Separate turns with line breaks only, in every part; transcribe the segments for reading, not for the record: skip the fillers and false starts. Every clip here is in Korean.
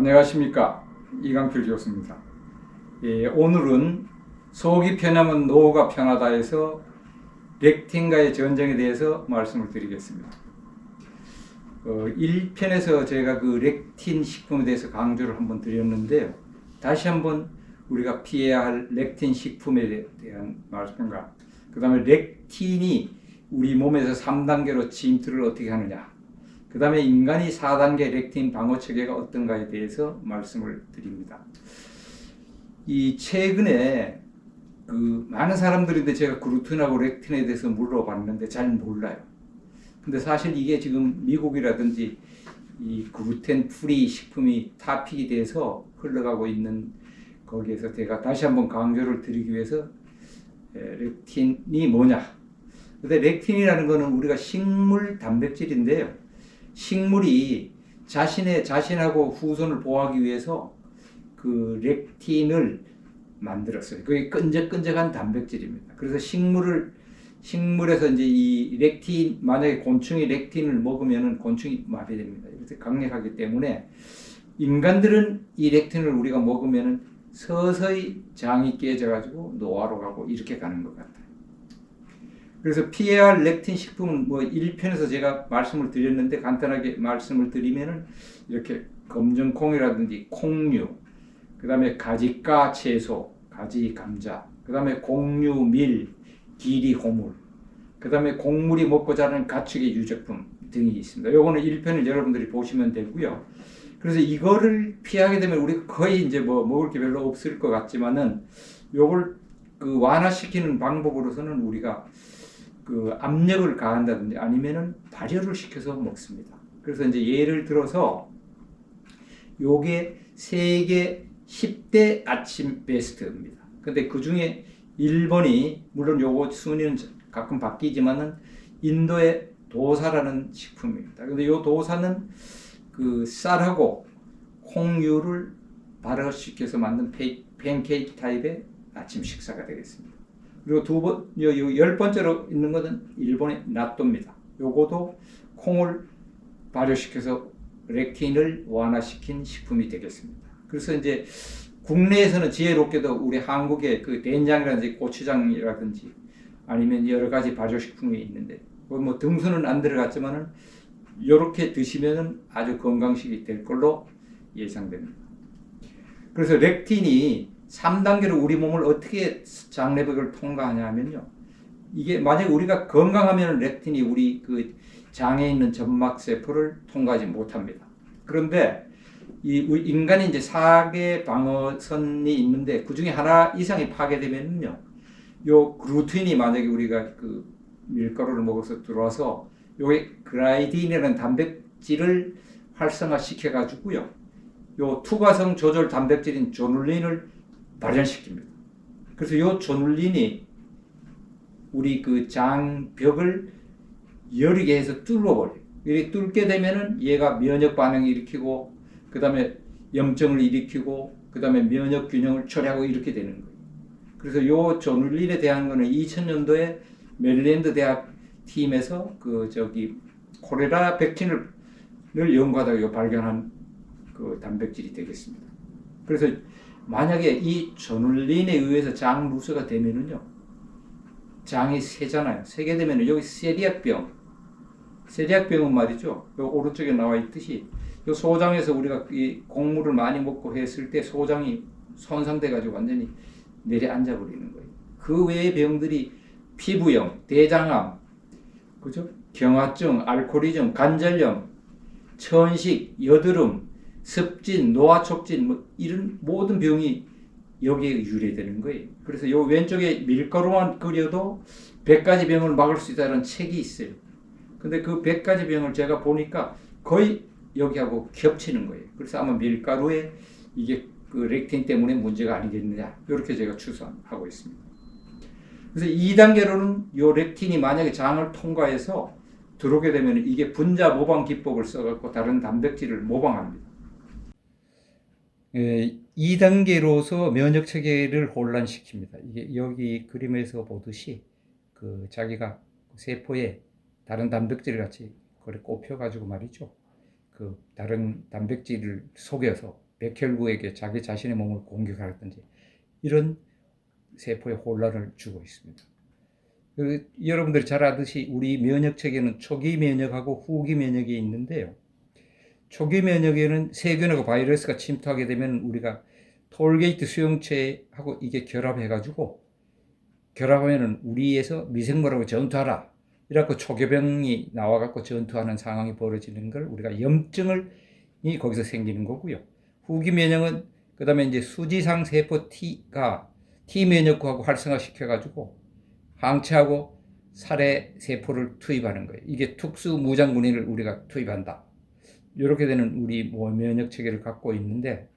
안녕하십니까, 이강필 교수입니다. 오늘은 속이 편하면 노후가 편하다에서 렉틴과의 전쟁에 대해서 말씀을 드리겠습니다. 1편에서 제가 그 렉틴 식품에 대해서 강조를 한번 드렸는데요. 다시 한번 우리가 피해야 할 렉틴 식품에 대한 말씀과 그 다음에 렉틴이 우리 몸에서 3단계로 침투를 어떻게 하느냐, 그 다음에 인간이 4단계 렉틴 방어 체계가 어떤가에 대해서 말씀을 드립니다. 이 최근에 그 많은 사람들인데 제가 글루텐하고 렉틴에 대해서 물어봤는데 잘 몰라요. 근데 사실 이게 지금 미국이라든지 이 글루텐 프리 식품이 탑픽이 돼서 흘러가고 있는 거기에서 제가 다시 한번 강조를 드리기 위해서 렉틴이 뭐냐. 근데 렉틴이라는 거는 우리가 식물 단백질인데요. 식물이 자신하고 후손을 보호하기 위해서 그 렉틴을 만들었어요. 그게 끈적끈적한 단백질입니다. 그래서 식물에서 이제 이 렉틴, 만약에 곤충이 렉틴을 먹으면은 곤충이 마비됩니다. 이렇게 강력하기 때문에 인간들은 이 렉틴을 우리가 먹으면은 서서히 장이 깨져가지고 노화로 가고 이렇게 가는 것 같아요. 그래서 피해야 할 렉틴 식품은 뭐 1편에서 제가 말씀을 드렸는데 간단하게 말씀을 드리면은 이렇게 검정콩이라든지 콩류, 그 다음에 가지과 채소, 가지 감자, 그 다음에 곡류, 밀, 기리, 고물, 그 다음에 곡물이 먹고 자라는 가축의 유제품 등이 있습니다. 요거는 1편을 여러분들이 보시면 되고요. 그래서 이거를 피하게 되면 우리 거의 이제 뭐 먹을 게 별로 없을 것 같지만은 요걸 그 완화시키는 방법으로서는 우리가 그 압력을 가한다든지 아니면은 발효를 시켜서 먹습니다. 그래서 이제 예를 들어서 요게 세계 10대 아침 베스트입니다. 근데 그 중에 1번이 물론 요거 순위는 가끔 바뀌지만은 인도의 도사라는 식품입니다. 근데 요 도사는 그 쌀하고 콩류를 발효시켜서 만든 팬케이크 타입의 아침 식사가 되겠습니다. 그리고 10번째로 있는 것은 일본의 나또입니다. 요거도 콩을 발효시켜서 렉틴을 완화시킨 식품이 되겠습니다. 그래서 이제 국내에서는 지혜롭게도 우리 한국의 그 된장이라든지 고추장이라든지 아니면 여러 가지 발효식품이 있는데 뭐 등수는 안 들어갔지만은 이렇게 드시면은 아주 건강식이 될 걸로 예상됩니다. 그래서 렉틴이 3단계로 우리 몸을 어떻게 장내벽을 통과하냐면요. 이게 만약에 우리가 건강하면 렉틴이 우리 그 장에 있는 점막세포를 통과하지 못합니다. 그런데 이 인간이 이제 4개 방어선이 있는데 그 중에 하나 이상이 파괴되면요. 요 글루텐이 만약에 우리가 그 밀가루를 먹어서 들어와서 요게 글라이딘이라는 단백질을 활성화시켜 가지고요. 요 투과성 조절 단백질인 조눌린을 발현시킵니다. 그래서 이 조눌린이 우리 그 장벽을 여리게 해서 뚫어버려요. 이렇게 뚫게 되면은 얘가 면역 반응을 일으키고, 그 다음에 염증을 일으키고, 그 다음에 면역 균형을 초래하고 이렇게 되는 거예요. 그래서 이 조눌린에 대한 거는 2000년도에 메릴랜드 대학 팀에서 콜레라 백신을 연구하다가 발견한 그 단백질이 되겠습니다. 그래서 만약에 이 조눌린에 의해서 장 누수가 되면은요, 장이 새잖아요. 새게 되면은 여기 세리악병은 말이죠. 요 오른쪽에 나와 있듯이 요 소장에서 우리가 이 곡물을 많이 먹고 했을 때 소장이 손상돼가지고 완전히 내려앉아 버리는 거예요. 그 외의 병들이 피부염, 대장암, 그죠? 경화증, 알코올리즘, 관절염, 천식, 여드름, 습진, 노화촉진, 뭐 이런 모든 병이 여기에 유래되는 거예요. 그래서 요 왼쪽에 밀가루만 끓여도 100가지 병을 막을 수 있다는 책이 있어요. 근데 그 100가지 병을 제가 보니까 거의 여기하고 겹치는 거예요. 그래서 아마 밀가루에 이게 그 렉틴 때문에 문제가 아니겠느냐, 이렇게 제가 추산하고 있습니다. 그래서 2단계로는 요 렉틴이 만약에 장을 통과해서 들어오게 되면 이게 분자 모방 기법을 써갖고 다른 단백질을 모방합니다. 2단계로서 면역 체계를 혼란시킵니다. 이게 여기 그림에서 보듯이 그 자기가 세포에 다른 단백질 같이 그걸 꼽혀가지고 말이죠. 그 다른 단백질을 속여서 백혈구에게 자기 자신의 몸을 공격하든지 이런 세포에 혼란을 주고 있습니다. 여러분들이 잘 아듯이 우리 면역체계는 초기 면역하고 후기 면역이 있는데요. 초기 면역에는 세균하고 바이러스가 침투하게 되면 우리가 톨게이트 수용체하고 이게 결합해가지고 결합하면은 우리에서 미생물하고 전투하라. 이래갖고 초계병이 나와갖고 전투하는 상황이 벌어지는 걸 우리가 염증이 거기서 생기는 거고요. 후기 면역은 그 다음에 이제 수지상 세포 T가 T 면역구하고 활성화시켜가지고 항체하고 살해 세포를 투입하는 거예요. 이게 특수 무장군인을 우리가 투입한다. 이렇게 되는 우리 면역 체계를 갖고 있는데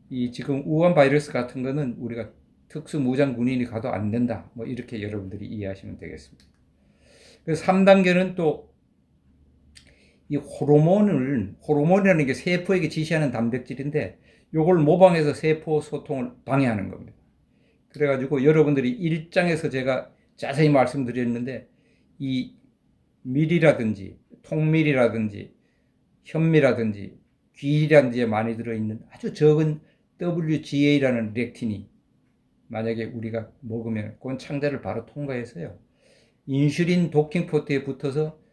이 지금 우한 바이러스 같은 거는 우리가 특수 무장군인이 가도 안 된다. 뭐 이렇게 여러분들이 이해하시면 되겠습니다. 그래서 3단계는 또 이 호르몬이라는 게 세포에게 지시하는 단백질인데 요걸 모방해서 세포 소통을 방해하는 겁니다. 그래가지고 여러분들이 1장에서 제가 자세히 말씀드렸는데 이 밀이라든지 통밀이라든지 현미라든지 귀라든지에 많이 들어있는 아주 적은 WGA라는 렉틴이 만약에 우리가 먹으면 그건 창자를 바로 통과해서요. 인슐린 도킹 포트에 붙어서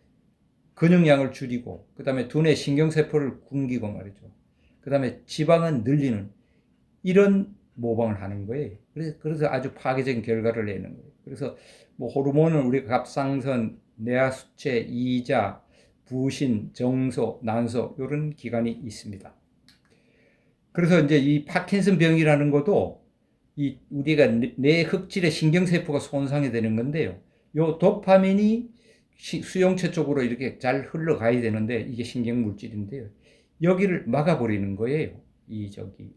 근육량을 줄이고 그 다음에 두뇌 신경세포를 굶기고 말이죠. 그 다음에 지방은 늘리는 이런 모방을 하는 거예요. 그래서 아주 파괴적인 결과를 내는 거예요. 그래서 뭐 호르몬은 우리가 갑상선, 뇌하수체, 이자, 부신, 정소, 난소 이런 기관이 있습니다. 그래서 이제 이 파킨슨 병이라는 것도 이 우리가 뇌 흑질의 신경세포가 손상이 되는 건데요. 요 도파민이 수용체 쪽으로 이렇게 잘 흘러가야 되는데 이게 신경물질인데요. 여기를 막아버리는 거예요. 이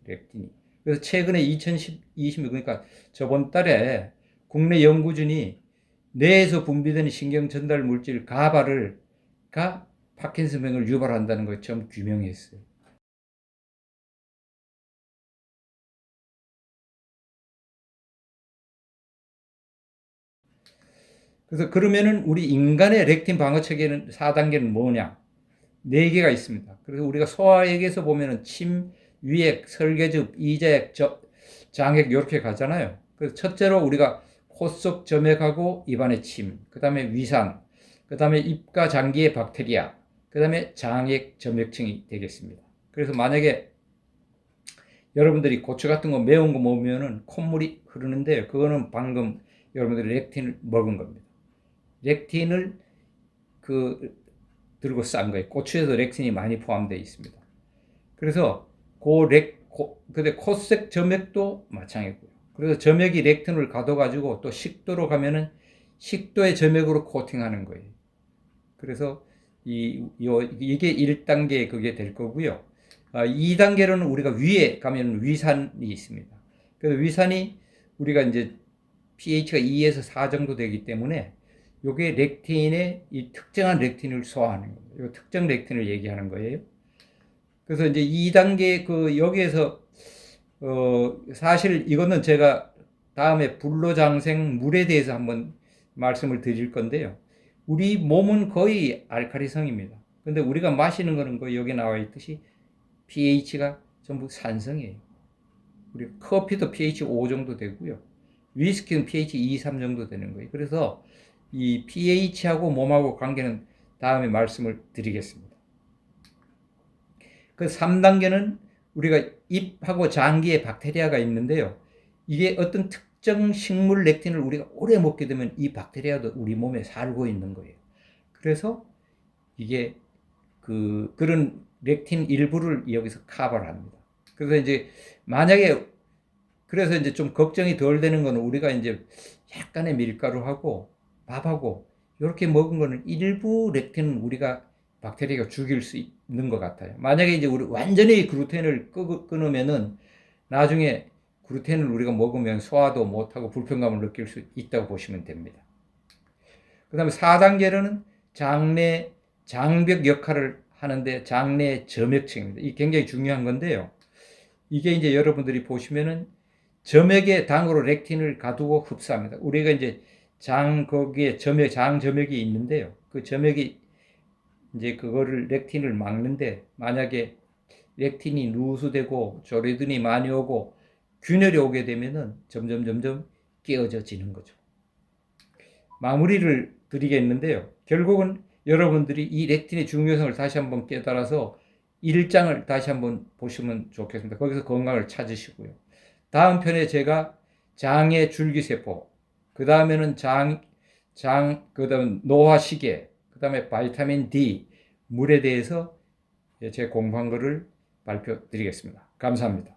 렉틴이. 그래서 최근에 2020년 그러니까 저번 달에 국내 연구진이 뇌에서 분비되는 신경 전달 물질 가바가 파킨슨병을 유발한다는 걸 처음 규명했어요. 그래서 그러면은 우리 인간의 렉틴 방어 체계는 4단계는 뭐냐? 4개가 있습니다. 그래서 우리가 소화액에서 보면은 침, 위액, 설계즙, 이자액, 장액 이렇게 가잖아요. 그래서 첫째로 우리가 코 속 점액하고 입안의 침, 그 다음에 위산, 그 다음에 입과 장기의 박테리아, 그 다음에 장액 점액층이 되겠습니다. 그래서 만약에 여러분들이 고추 같은 거 매운 거 먹으면은 콧물이 흐르는데 그거는 방금 여러분들이 렉틴을 먹은 겁니다. 렉틴을 들고 싼 거예요. 고추에도 렉틴이 많이 포함되어 있습니다. 그래서 근데 코색 점액도 마찬가지고요. 그래서 점액이 렉틴을 가둬가지고 또 식도로 가면은 식도의 점액으로 코팅하는 거예요. 그래서 이게 1단계 그게 될 거고요. 2단계로는 우리가 위에 가면 위산이 있습니다. 그래서 위산이 우리가 이제 pH가 2에서 4 정도 되기 때문에 요게 렉틴의 이 특정한 렉틴을 소화하는 거예요. 요 특정 렉틴을 얘기하는 거예요. 그래서 이제 2단계 여기에서 사실 이거는 제가 다음에 불로장생 물에 대해서 한번 말씀을 드릴 건데요. 우리 몸은 거의 알칼리성입니다. 근데 우리가 마시는 거는 여기 나와 있듯이 pH가 전부 산성이에요. 우리 커피도 pH 5 정도 되고요. 위스키는 pH 2, 3 정도 되는 거예요. 그래서 이 pH하고 몸하고 관계는 다음에 말씀을 드리겠습니다. 그 3단계는 우리가 입하고 장기에 박테리아가 있는데요. 이게 어떤 특정 식물 렉틴을 우리가 오래 먹게 되면 이 박테리아도 우리 몸에 살고 있는 거예요. 그래서 이게 그런 렉틴 일부를 여기서 커버를 합니다. 그래서 이제 만약에 그래서 이제 좀 걱정이 덜 되는 거는 우리가 이제 약간의 밀가루하고 밥하고 이렇게 먹은 거는 일부 렉틴은 우리가 박테리아가 죽일 수 있는 것 같아요. 만약에 이제 우리 완전히 글루텐을 끊으면은 나중에 글루텐을 우리가 먹으면 소화도 못하고 불편감을 느낄 수 있다고 보시면 됩니다. 그 다음에 4단계로는 장내 장벽 역할을 하는데 장내 점액층입니다. 이게 굉장히 중요한 건데요. 이게 이제 여러분들이 보시면은 점액에 당으로 렉틴을 가두고 흡수합니다. 우리가 이제 거기에 장 점액이 있는데요. 그 점액이 이제 그거를 렉틴을 막는데 만약에 렉틴이 누수되고 조리든이 많이 오고 균열이 오게 되면은 점점 깨어져지는 거죠. 마무리를 드리겠는데요. 결국은 여러분들이 이 렉틴의 중요성을 다시 한번 깨달아서 1장을 다시 한번 보시면 좋겠습니다. 거기서 건강을 찾으시고요. 다음 편에 제가 장의 줄기세포, 그 다음에는 그 다음 노화시계, 그 다음에 바이타민 D, 물에 대해서 제 공부한 거를 발표드리겠습니다. 감사합니다.